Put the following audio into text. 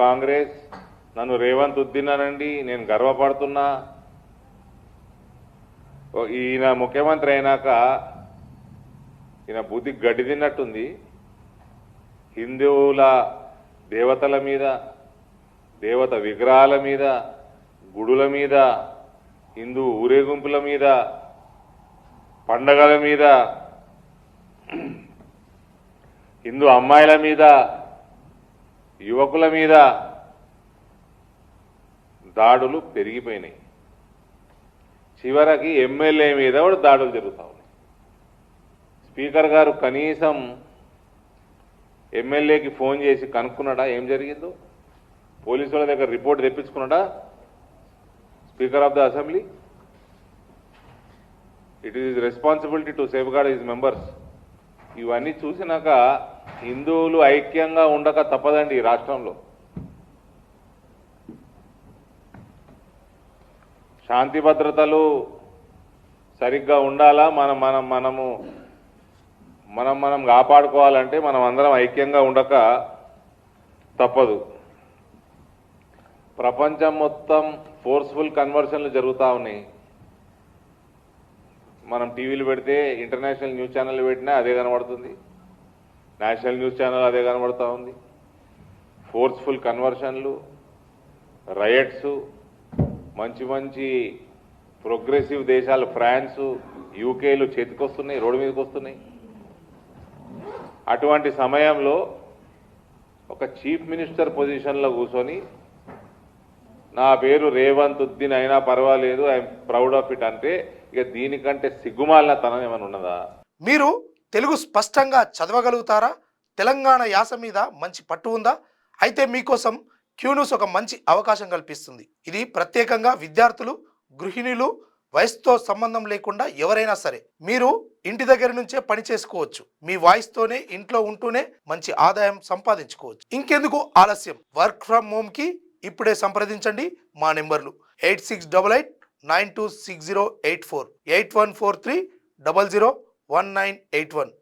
కాంగ్రెస్ నన్ను రేవంత్ ఉద్దిన్నానండి, నేను గర్వపడుతున్నా. ఈయన ముఖ్యమంత్రి అయినాక ఈయన బుద్ధి గడ్డి తిన్నట్టుంది. హిందువుల దేవతల మీద, దేవత విగ్రహాల మీద, గుడుల మీద, హిందూ ఊరేగింపుల మీద, పండగల మీద, హిందూ అమ్మాయిల మీద, యువకుల మీద దాడులు పెరిగిపోయినాయి. చివరికి ఎమ్మెల్యే మీద కూడా దాడులు జరుగుతూ ఉన్నాయి. స్పీకర్ గారు కనీసం ఎమ్మెల్యేకి ఫోన్ చేసి కనుక్కున్నాడా ఏం జరిగిందో? పోలీసు వాళ్ళ దగ్గర రిపోర్ట్ తెప్పించుకున్నాడా speaker of the assembly? It is responsibility to safeguard his members. ఇవన్నీ చూసినాక హిందువులు ఐక్యంగా ఉండక తప్పదండి ఈ రాష్ట్రంలో. శాంతి భద్రతలు సరిగ్గా ఉండాలా, మనం కాపాడుకోవాలంటే మనం అందరం ఐక్యంగా ఉండక తప్పదు. ప్రపంచం మొత్తం ఫోర్స్ఫుల్ కన్వర్షన్లు జరుగుతూ ఉన్నాయి. మనం టీవీలు పెడితే, ఇంటర్నేషనల్ న్యూస్ ఛానల్ పెట్టినా అదే కనబడుతుంది, నేషనల్ న్యూస్ ఛానల్ అదే కనబడుతూ ఉంది. ఫోర్స్ఫుల్ కన్వర్షన్లు, రయట్స్, మంచి మంచి ప్రోగ్రెసివ్ దేశాలు ఫ్రాన్స్, యూకేలు చేతికొస్తున్నాయి, రోడ్డు మీదకి వస్తున్నాయి. అటువంటి సమయంలో ఒక చీఫ్ మినిస్టర్ పొజిషన్లో కూర్చొని నా పేరు రేవంత్ ఉద్దీన్ అయినా పర్వాలేదు, ఐఎమ్ ప్రౌడ్ ఆఫ్ ఇట్ అంటే ఇక దీనికంటే సిగ్గుమాలిన తనం ఏమైనా ఉన్నదా? మీరు తెలుగు స్పష్టంగా చదవగలుగుతారా? తెలంగాణ యాస మీద మంచి పట్టు ఉందా? అయితే మీకోసం క్యూన్యూస్ ఒక మంచి అవకాశం కల్పిస్తుంది. ఇది ప్రత్యేకంగా విద్యార్థులు, గృహిణులు, వయసుతో సంబంధం లేకుండా ఎవరైనా సరే మీరు ఇంటి దగ్గర నుంచే పని చేసుకోవచ్చు. మీ వాయిస్తోనే ఇంట్లో ఉంటూనే మంచి ఆదాయం సంపాదించుకోవచ్చు. ఇంకెందుకు ఆలస్యం? వర్క్ ఫ్రమ్ హోమ్ కి ఇప్పుడే సంప్రదించండి. మా నెంబర్లు 8688926084, 8143001981.